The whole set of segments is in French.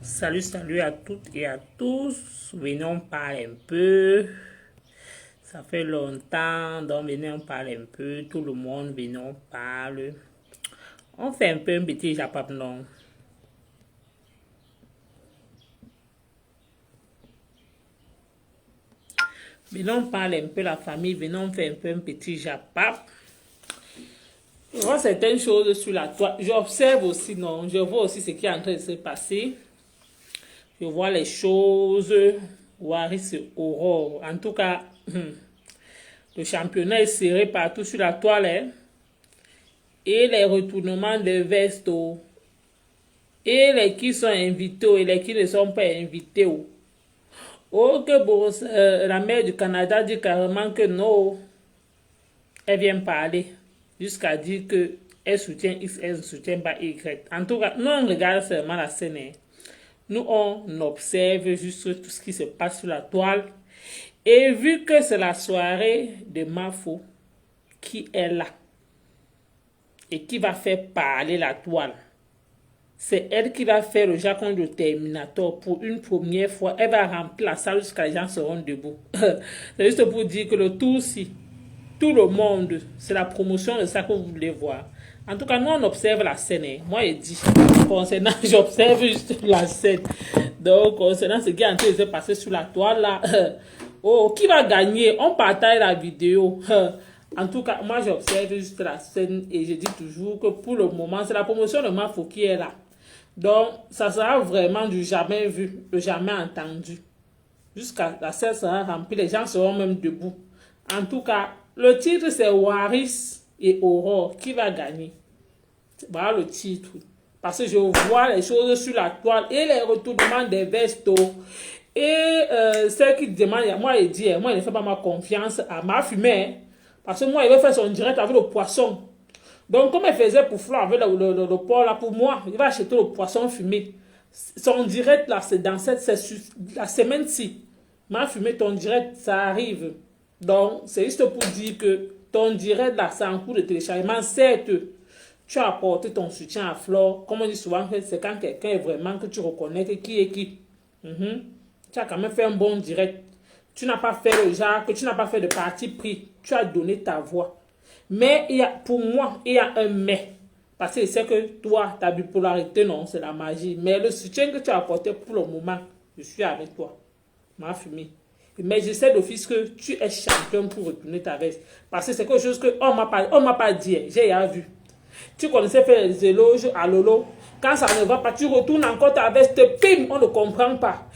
Salut à toutes et à tous. Venons parler un peu. Ça fait longtemps, donc venez on parle un peu. Tout le monde, venez on parle. On fait un peu un petit japap, non? Venons on parle un peu la famille. Venons on fait un peu un petit japap. Je vois certaines choses sur la toile. J'observe aussi, non? Je vois aussi ce qui est en train de se passer. Je vois les choses. Waris Aurore. En tout cas, le championnat est serré partout sur la toile. Hein? Et les retournements de vestes. Et les qui sont invités et les qui ne sont pas invités. Oh, que bon, la mère du Canada dit carrément que non. Elle vient parler. Jusqu'à dire que elle soutient X, elle ne soutient pas Y. En tout cas, nous on regarde seulement la scène. Hein. Nous on observe juste tout ce qui se passe sur la toile. Et vu que c'est la soirée de Mafo qui est là et qui va faire parler la toile, c'est elle qui va faire le jargon de Terminator pour une première fois. Elle va remplir la salle jusqu'à les gens seront debout. C'est juste pour dire que le tout si tout le monde, c'est la promotion de ça que vous voulez voir. En tout cas, nous on observe la scène. Hein. Moi, je dis, concernant, j'observe juste la scène. Donc, concernant ce qui est en train de se passer sur la toile là, oh, qui va gagner? On partage la vidéo. En tout cas, moi j'observe juste la scène et je dis toujours que pour le moment, c'est la promotion de Mafo qui est là. Donc, ça sera vraiment du jamais vu, du jamais entendu. Jusqu'à la scène sera remplie, les gens seront même debout. En tout cas, le titre c'est Waris et Aurore qui va gagner. Voilà le titre. Parce que je vois les choses sur la toile et les retournements des vestes. Et ceux qui demandent, moi je dis, moi je ne fais pas ma confiance à ma fumée. Parce que moi, il va faire son direct avec le poisson. Donc, comme elle faisait pour Flo avec le porc, là, pour moi, il va acheter le poisson fumé. Son direct, là, c'est dans la semaine-ci. Ma fumée, ton direct, ça arrive. Donc, c'est juste pour dire que ton direct, là, c'est en cours de téléchargement. Certes, tu as apporté ton soutien à Flo. Comme on dit souvent, c'est quand quelqu'un est vraiment que tu reconnais que qui est qui. Tu as quand même fait un bon direct. Tu n'as pas fait le genre, que tu n'as pas fait de parti pris. Tu as donné ta voix. Mais pour moi, il y a un mais. Parce que c'est que toi, ta bipolarité, non, c'est la magie. Mais le soutien que tu as apporté pour le moment, je suis avec toi. Ma fumée. Mais je sais d'office que tu es champion pour retourner ta veste. Parce que c'est quelque chose que on m'a pas dit. J'ai déjà vu. Tu connaissais faire les éloges à Lolo. Quand ça ne va pas, tu retournes encore ta veste. Pim, on ne comprend pas.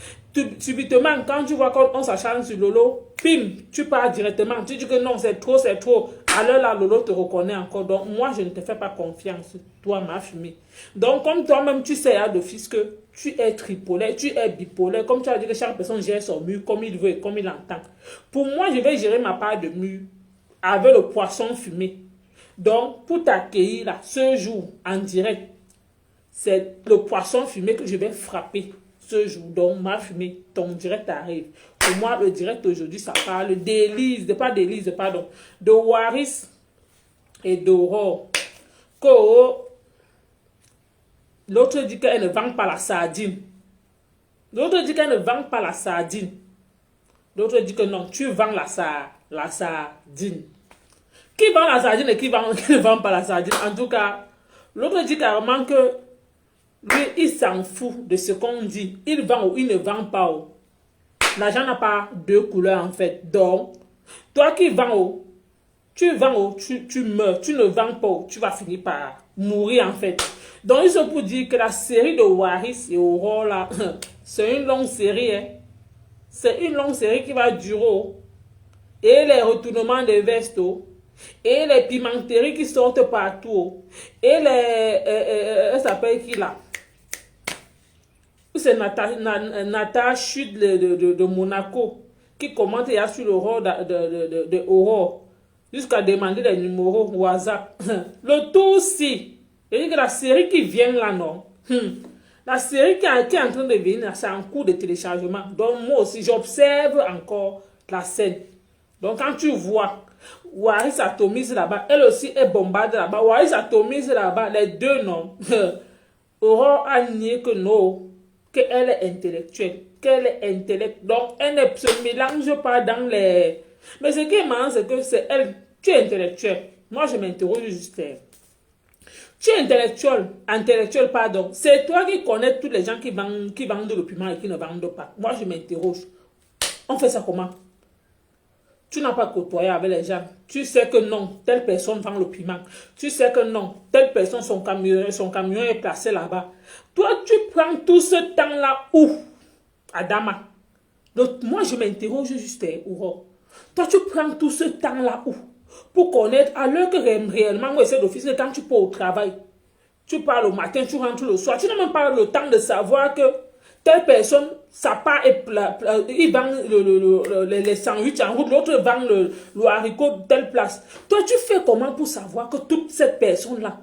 Subitement, quand tu vois qu'on s'acharne sur Lolo, pim, tu pars directement. Tu dis que non, c'est trop, c'est trop. Alors là, Lolo te reconnaît encore. Donc, moi, je ne te fais pas confiance. Toi, ma fumée. Donc, comme toi-même, tu sais d'office que tu es tripolaire, tu es bipolaire. Comme tu as dit que chaque personne gère son mur comme il veut et comme il entend. Pour moi, je vais gérer ma part de mur avec le poisson fumé. Donc, pour t'accueillir là, ce jour, en direct, c'est le poisson fumé que je vais frapper ce jour. Donc, ma fumée, ton direct arrive. Pour moi, le direct aujourd'hui, ça parle d'Élise, pardon, de Waris et d'Aurore. L'autre dit qu'elle ne vend pas la sardine. L'autre dit qu'elle ne vend pas la sardine. L'autre dit que non, tu vends la sardine. Qui vend la sardine et qui ne vend pas la sardine? En tout cas, l'autre dit carrément que lui, il s'en fout de ce qu'on dit. Il vend ou il ne vend pas. L'argent n'a pas deux couleurs en fait. Donc, toi qui vends, tu vends, tu meurs. Tu ne vends pas, tu vas finir par mourir en fait. Donc, il se peut dire que la série de Waris et Aurore là, c'est une longue série. Hein. C'est une longue série qui va durer. Et les retournements des vestes. Et les pimenteries qui sortent partout. Et les... elle s'appelle qui là? C'est Nata Chute de Monaco qui commente et a sur le rôle de Aurore. Jusqu'à demander des numéros WhatsApp. Le tout aussi. Et que la série qui vient là, non? La série qui est en train de venir, c'est en cours de téléchargement. Donc moi aussi, j'observe encore la scène. Donc quand tu vois Waris atomise là-bas, elle aussi est bombardée là-bas. Waris atomise là-bas, les deux non. Aurore a nié que non. qu'elle est intellectuelle, qu'elle est intellectuelle. Donc, elle ne se mélange pas dans les... Mais ce qui est marrant, c'est que c'est elle. Tu es intellectuelle. Moi, je m'interroge juste. Tu es intellectuel, pardon. C'est toi qui connais tous les gens qui vendent le piment et qui ne vendent pas. Moi, je m'interroge. On fait ça comment? Tu n'as pas côtoyé avec les gens. Tu sais que non, telle personne vend le piment. Tu sais que non, telle personne, son camion est placé là-bas. Toi, tu prends tout ce temps-là où? Adama. Donc, moi, je m'interroge juste, Ouro. Toi, tu prends tout ce temps-là où? Pour connaître, alors que réellement, moi, c'est d'office, quand tu pars au travail, tu pars le matin, tu rentres le soir, tu n'as même pas le temps de savoir que telle personne, sa part est il vend les sandwichs en route, l'autre vend le haricot de telle place. Toi, tu fais comment pour savoir que toute cette personne-là,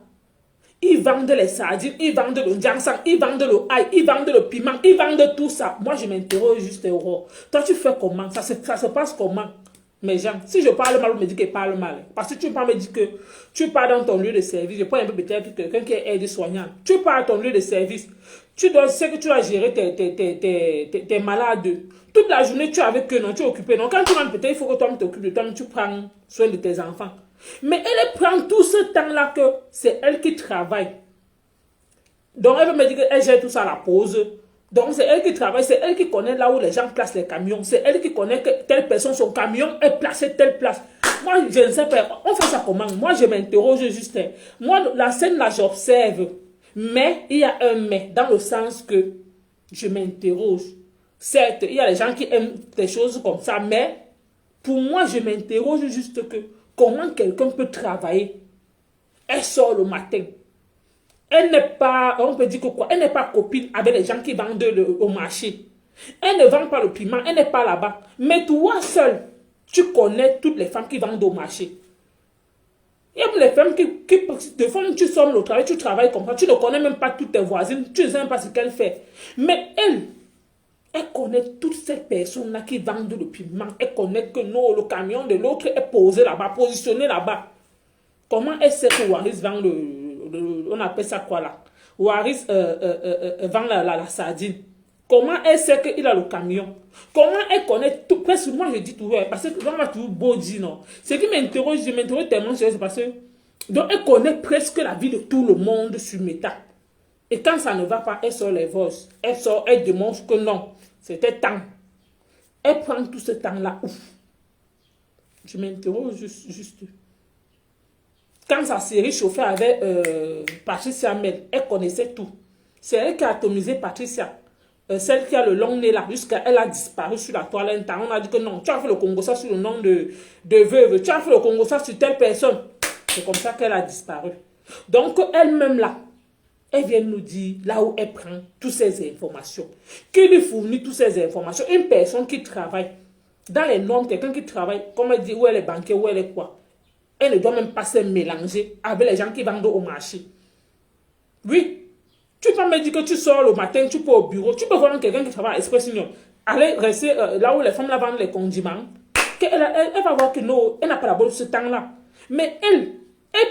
ils vendent les sardines, ils vendent le ginseng, ils vendent le ail, ils vendent le piment, ils vendent tout ça. Moi, je m'interroge juste, Euro. Toi, tu fais comment? Ça se passe comment? Mes gens, si je parle mal, on me dit que je parle mal. Parce que tu ne peux pas me dire que tu pars dans ton lieu de service. Je prends un peu peut-être quelqu'un qui est aide-soignant. Tu pars à ton lieu de service. Tu sais que tu dois gérer tes malades. Toute la journée, tu es avec eux, non, tu es occupé. Donc, quand tu rentres, peut-être il faut que toi, tu t'occupes de toi, tu prends soin de tes enfants. Mais elle prend tout ce temps-là que c'est elle qui travaille. Donc, elle veut me dire qu'elle gère tout ça à la pause. Donc, c'est elle qui travaille, c'est elle qui connaît là où les gens placent les camions. C'est elle qui connaît que telle personne, son camion est placé telle place. Moi, je ne sais pas. On fait ça comment? Moi, je m'interroge juste. Moi, la scène là, j'observe. Mais, il y a un mais, dans le sens que je m'interroge. Certes, il y a des gens qui aiment des choses comme ça, mais pour moi, je m'interroge juste que comment quelqu'un peut travailler. Elle sort le matin. Elle n'est pas, on peut dire que quoi, elle n'est pas copine avec les gens qui vendent au marché. Elle ne vend pas le piment, elle n'est pas là-bas. Mais toi seul, tu connais toutes les femmes qui vendent au marché. Il y a les femmes de femmes, tu sors le travail, tu travailles comme ça, tu ne connais même pas toutes tes voisines, tu ne sais même pas ce qu'elle fait. Mais elle connaît toutes ces personnes-là qui vendent le piment. Elle connaît que non, le camion de l'autre est posé là-bas, positionné là-bas. Comment elle sait que Waris vend on appelle ça quoi là? Waris vend la sardine. Comment elle sait qu'il a le camion? Comment elle connaît tout? Presque moi je dis tout, parce que on m'a toujours beau dire non. Ce qui m'interroge, je m'interroge tellement sur ça, c'est parce que donc elle connaît presque la vie de tout le monde sur Meta. Et quand ça ne va pas, elle sort les voices. Elle démontre que non, c'était temps. Elle prend tout ce temps-là. Ouf. Je m'interroge juste. Quand sa série chauffait avec Patricia Mel, elle connaissait tout. C'est elle qui a atomisé Patricia. Celle qui a le long nez là, jusqu'à elle a disparu sur la toile. On a dit que non, tu as fait le Congo ça sur le nom de veuve. Tu as fait le Congo ça sur telle personne. C'est comme ça qu'elle a disparu. Donc elle-même là, elle vient nous dire là où elle prend toutes ces informations. Qui lui fournit toutes ces informations? Une personne qui travaille dans les normes, quelqu'un qui travaille, comme elle dit, où elle est banquier, où elle est quoi? Elle ne doit même pas se mélanger avec les gens qui vendent au marché. Oui. Tu peux me dire que tu sors le matin, tu peux au bureau, tu peux voir quelqu'un qui travaille à Express Union. Aller rester là où les femmes là vendent les condiments. Elle va voir que non, elle n'a pas d'abord ce temps-là. Mais elle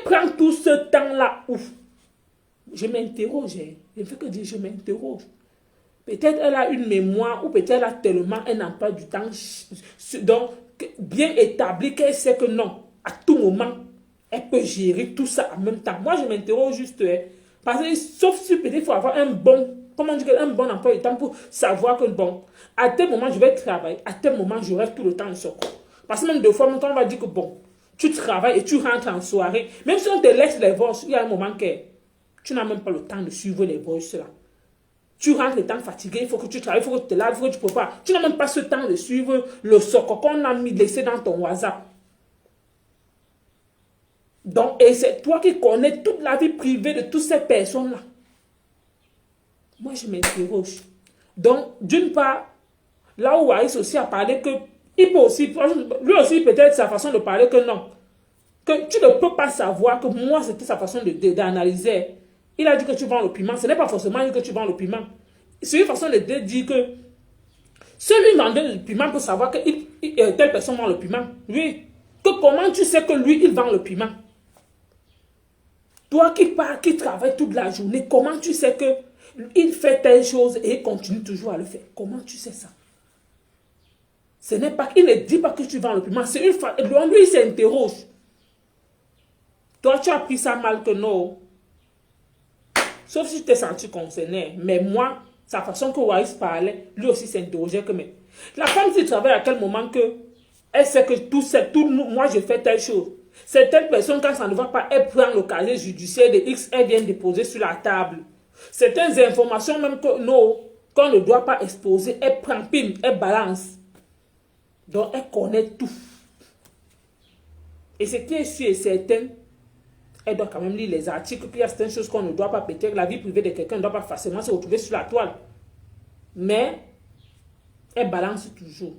prend tout ce temps-là. Ouf. Je m'interroge. Je ne fais que dire, je m'interroge. Peut-être elle a une mémoire ou peut-être elle a tellement un emploi du temps donc, bien établi qu'elle sait que non. À tout moment, elle peut gérer tout ça en même temps. Moi, je m'interroge juste, parce que sauf si peut-être il faut avoir un bon, comment dire, un bon emploi de temps pour savoir que bon, à tel moment, je vais travailler, à tel moment, je reste tout le temps en secours. Parce que même deux fois, on va dire que bon, tu travailles et tu rentres en soirée. Même si on te laisse les voices, il y a un moment que tu n'as même pas le temps de suivre les voices là. Tu rentres le temps fatigué, il faut que tu travailles, il faut que tu te laves, il faut que tu prépares. Tu n'as même pas ce temps de suivre le socle qu'on a laissé dans ton WhatsApp. Donc, et c'est toi qui connais toute la vie privée de toutes ces personnes-là. Moi, je m'interroge. Donc, d'une part, là où Waris aussi a parlé que, il peut aussi, lui aussi peut-être sa façon de parler que non. Que tu ne peux pas savoir que moi, c'était sa façon d'analyser. Il a dit que tu vends le piment. Ce n'est pas forcément que tu vends le piment. C'est une façon de dire que celui qui vend le piment peut savoir que telle personne vend le piment. Oui. Que comment tu sais que lui, il vend le piment? Toi qui pars, qui travailles toute la journée, comment tu sais que Il fait telle chose et il continue toujours à le faire. Comment tu sais ça? Ce n'est pas, il ne dit pas que tu vends le piment. C'est une fois, lui, il s'interroge. Toi, tu as pris ça mal que non. Sauf si tu t'es senti concerné. Mais moi, sa façon que Waris parlait, lui aussi s'interrogeait que mais. La femme, s'il travaille à quel moment que elle sait que moi, je fais telle chose. C'est telle personne, quand ça ne va pas, elle prend le casier judiciaire de X, elle vient déposer sur la table. Certaines informations, même que non, qu'on ne doit pas exposer, elle prend, pim, elle balance. Donc, elle connaît tout. Et ce qui est sûr et certain, elle doit quand même lire les articles, qu'il y a certaines choses qu'on ne doit pas péter. La vie privée de quelqu'un ne doit pas forcément se retrouver sur la toile. Mais, elle balance toujours.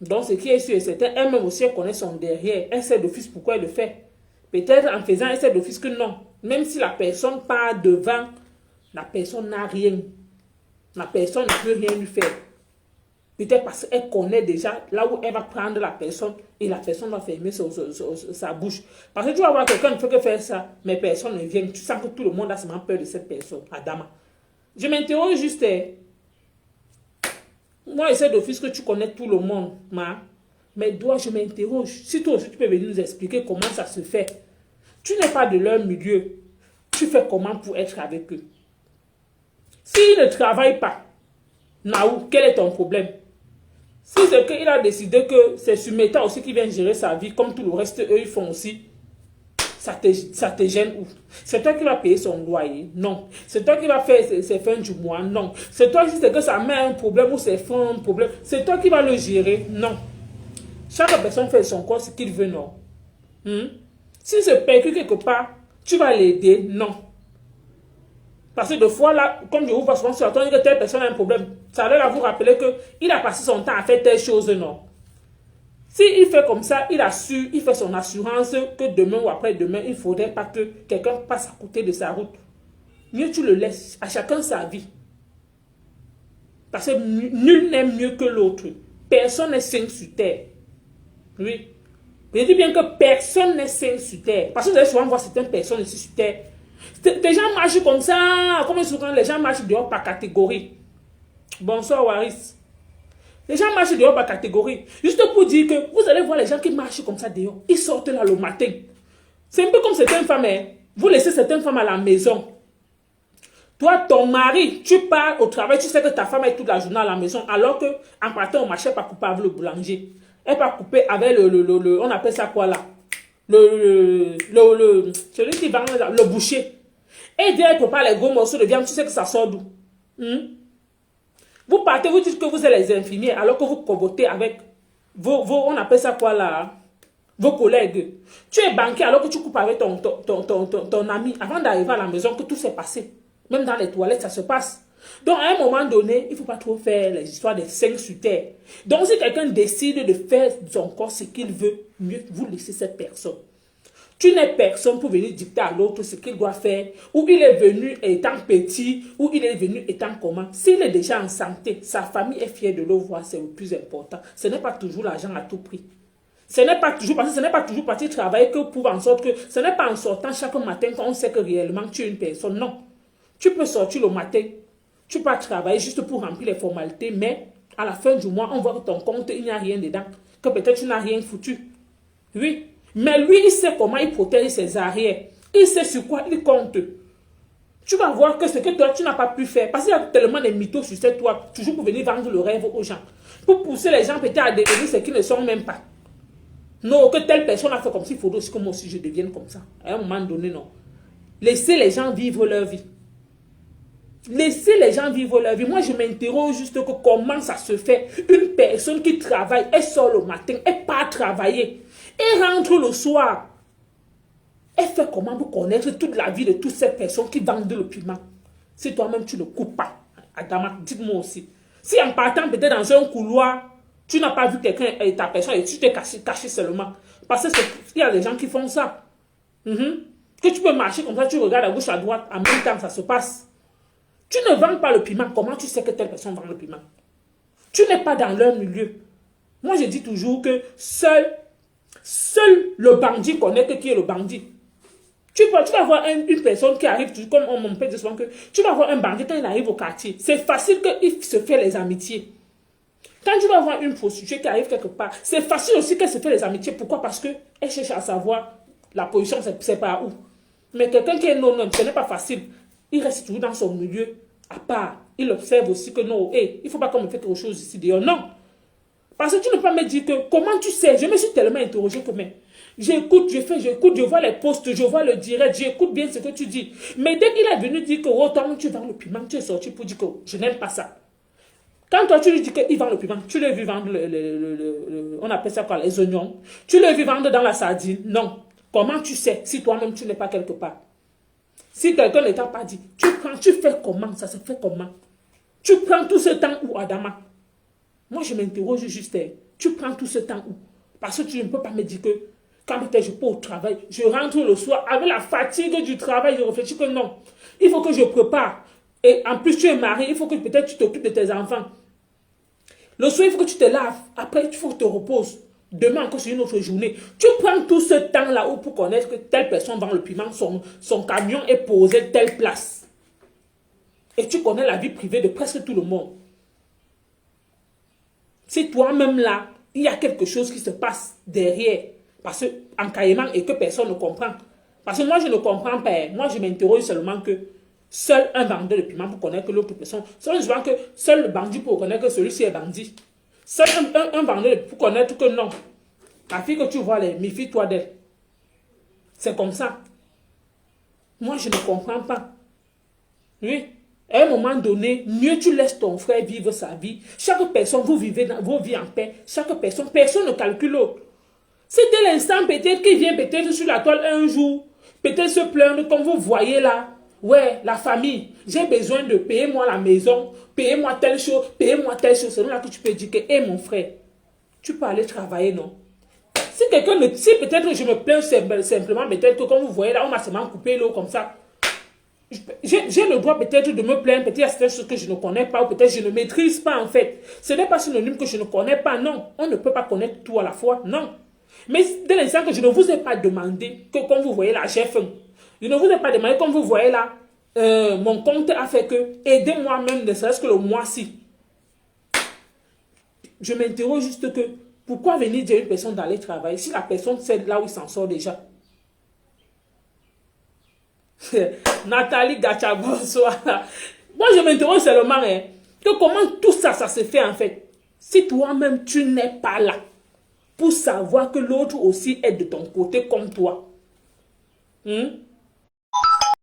Donc, ce qui est sûr et certain, elle-même aussi, elle connaît son derrière. Elle sait d'office pourquoi elle le fait. Peut-être en faisant, elle sait d'office que non. Même si la personne part devant, la personne n'a rien. La personne ne peut rien lui faire. Peut-être parce qu'elle connaît déjà là où elle va prendre la personne et la personne va fermer sa bouche. Parce que tu vas voir quelqu'un ne fait que faire ça, mais personne ne vient. Tu sens que tout le monde a seulement peur de cette personne, Adama. Je m'interroge juste. Moi, j'essaie d'office que tu connais tout le monde, mais toi, je m'interroge. Si toi aussi, tu peux venir nous expliquer comment ça se fait. Tu n'es pas de leur milieu. Tu fais comment pour être avec eux? S'ils ne travaillent pas, Naou, quel est ton problème? Si c'est qu'il a décidé que c'est Sumeta aussi qui vient gérer sa vie, comme tout le reste, eux, ils font aussi, ça te gêne où? C'est toi qui vas payer son loyer? Non. C'est toi qui vas faire ses fins du mois? Non. C'est toi si c'est que ça met un problème ou c'est un problème? C'est toi qui vas le gérer? Non. Chaque personne fait son corps ce qu'il veut, non. S'il se percute quelque part, tu vas l'aider? Non. Parce que des fois, là, comme je vous vois souvent sur la toile, que telle personne a un problème, ça doit vous rappeler qu'il a passé son temps à faire telle chose, non. S'il fait comme ça, il assure, il fait son assurance que demain ou après-demain, il ne faudrait pas que quelqu'un passe à côté de sa route. Mieux tu le laisses, à chacun sa vie. Parce que nul n'est mieux que l'autre. Personne n'est sain sur terre. Oui. Je dis bien que personne n'est sain sur terre. Parce que vous allez souvent voir certaines personnes ici sur terre. Les gens marchent comme ça. Comme souvent, les gens marchent dehors par catégorie. Bonsoir, Waris. Les gens marchent dehors par catégorie. Juste pour dire que vous allez voir les gens qui marchent comme ça dehors. Ils sortent là le matin. C'est un peu comme certaines femmes. Vous laissez certaines femmes à la maison. Toi, ton mari, tu pars au travail, tu sais que ta femme est toute la journée à la maison. Alors que en partant au marché, elle pas couper avec le boulanger. Elle pas couper avec on appelle ça quoi là? Celui qui vend le boucher. Et dit, elle prépare les gros morceaux de viande, tu sais que ça sort d'où? Vous partez, vous dites que vous êtes les infirmiers, alors que vous cobotez avec on appelle ça quoi là? Vos collègues. Tu es banquier alors que tu coupes avec ton ami avant d'arriver à la maison, que tout s'est passé. Même dans les toilettes, ça se passe. Donc, à un moment donné, il ne faut pas trop faire les histoires des 5 sur terre. Donc, si quelqu'un décide de faire son corps ce qu'il veut, mieux vous laissez cette personne. Tu n'es personne pour venir dicter à l'autre ce qu'il doit faire, ou il est venu étant petit, ou il est venu étant comment. S'il est déjà en santé, sa famille est fière de le voir, c'est le plus important. Ce n'est pas toujours l'argent à tout prix. Ce n'est pas toujours parce que ce n'est pas toujours partir travailler que pour en sorte que ce n'est pas en sortant chaque matin qu'on sait que réellement tu es une personne. Non. Tu peux sortir le matin, tu peux travailler juste pour remplir les formalités, mais à la fin du mois, on voit que ton compte, il n'y a rien dedans, que peut-être tu n'as rien foutu. Oui. Mais lui, il sait comment il protège ses arrières. Il sait sur quoi il compte. Tu vas voir que ce que toi, tu n'as pas pu faire, parce qu'il y a tellement de mythos sur cette toile, toujours pour venir vendre le rêve aux gens, pour pousser les gens peut-être à devenir ce qu'ils ne sont même pas. Non, que telle personne a fait comme ça, il faudrait aussi que moi aussi je devienne comme ça. À un moment donné, non. Laissez les gens vivre leur vie. Laissez les gens vivre leur vie. Moi, je m'interroge juste que comment ça se fait. Une personne qui travaille, elle sort le matin, elle part travailler, elle rentre le soir. Elle fait comment pour connaître toute la vie de toutes ces personnes qui vendent le piment? Si toi-même, tu ne coupes pas, Adama, dites-moi aussi. Si en partant peut-être dans un couloir, tu n'as pas vu quelqu'un et ta personne et tu t'es caché seulement. Parce qu'il y a des gens qui font ça. Que tu peux marcher comme ça, tu regardes à gauche, à droite, en même temps, ça se passe. Tu ne vends pas le piment. Comment tu sais que telle personne vend le piment? Tu n'es pas dans leur milieu. Moi, je dis toujours que seul le bandit connaît qui est le bandit. Tu vas voir une personne qui arrive, comme on peut dire souvent que tu vas voir un bandit quand il arrive au quartier. C'est facile qu'il se fait les amitiés. Quand tu vas voir une prostituée qui arrive quelque part, c'est facile aussi qu'elle se fait les amitiés. Pourquoi? Parce qu'elle cherche à savoir la position, c'est par où. Mais quelqu'un qui est non, ce n'est pas facile. Il reste toujours dans son milieu à part. Il observe aussi que non, hey, il ne faut pas qu'on me fasse quelque chose ici dehors. Non. Parce que tu ne peux pas me dire que comment tu sais. Je me suis tellement interrogée que mais j'écoute, j'écoute, je vois les posts, je vois le direct, j'écoute bien ce que tu dis. Mais dès qu'il est venu dire que oh, toi, tu vends le piment, tu es sorti pour dire que je n'aime pas ça. Quand toi tu lui dis qu'il vend le piment, tu le vu vendre on appelle ça quoi, les oignons. Tu le vu vendre dans la sardine. Non. Comment tu sais si toi-même tu n'es pas quelque part? Si quelqu'un ne t'a pas dit, tu fais comment? Ça se fait comment? Tu prends tout ce temps où, Adama? Moi, je m'interroge juste, tu prends tout ce temps où? Parce que tu ne peux pas me dire que quand peut-être je peux au travail, je rentre le soir avec la fatigue du travail, je réfléchis que non. Il faut que je prépare. Et en plus, tu es marié, il faut que peut-être tu t'occupes de tes enfants. Le soir, il faut que tu te laves. Après, il faut que tu te reposes. Demain, encore, c'est une autre journée. Tu prends tout ce temps-là pour connaître que telle personne vend le piment, son camion est posé telle place. Et tu connais la vie privée de presque tout le monde. C'est toi-même là, il y a quelque chose qui se passe derrière. Parce qu'en caïman et que personne ne comprend. Parce que moi, je ne comprends pas. Moi, je m'interroge seulement que seul un vendeur de piment pour connaître que l'autre personne. Seulement que seul le bandit pour connaître que celui-ci est bandit. Seul un vendeur pour connaître que non. La fille que tu vois, méfie-toi d'elle. C'est comme ça. Moi, je ne comprends pas. Oui. À un moment donné, mieux tu laisses ton frère vivre sa vie. Chaque personne, vous vivez dans vos vies en paix. Chaque personne, personne ne calcule l'autre. C'est dès l'instant peut-être qu'il vient peut-être sur la toile un jour, peut-être se plaindre comme vous voyez là. Ouais, la famille, j'ai besoin de payer moi la maison, payer moi telle chose, payer moi telle chose. C'est là que tu peux dire que, hé mon frère, tu peux aller travailler, non? Si quelqu'un me, si peut-être je me plains simplement, peut-être que comme vous voyez là, on m'a seulement coupé l'eau comme ça. J'ai le droit peut-être de me plaindre, peut-être à quelque chose que je ne connais pas, ou peut-être je ne maîtrise pas en fait. Ce n'est pas synonyme que je ne connais pas, non. On ne peut pas connaître tout à la fois, non. Mais dès l'instant que je ne vous ai pas demandé, que comme vous voyez là, j'ai faim. Je ne vous ai pas demandé, comme vous voyez là, mon compte a fait que, aidez-moi même, ne serait-ce que le mois-ci. Je m'interroge juste que, pourquoi venir dire à une personne d'aller travailler si la personne sait là où il s'en sort déjà? Nathalie Gacha, bonsoir. Moi, je m'interroge seulement que comment tout ça, ça se fait en fait. Si toi-même, tu n'es pas là pour savoir que l'autre aussi est de ton côté comme toi.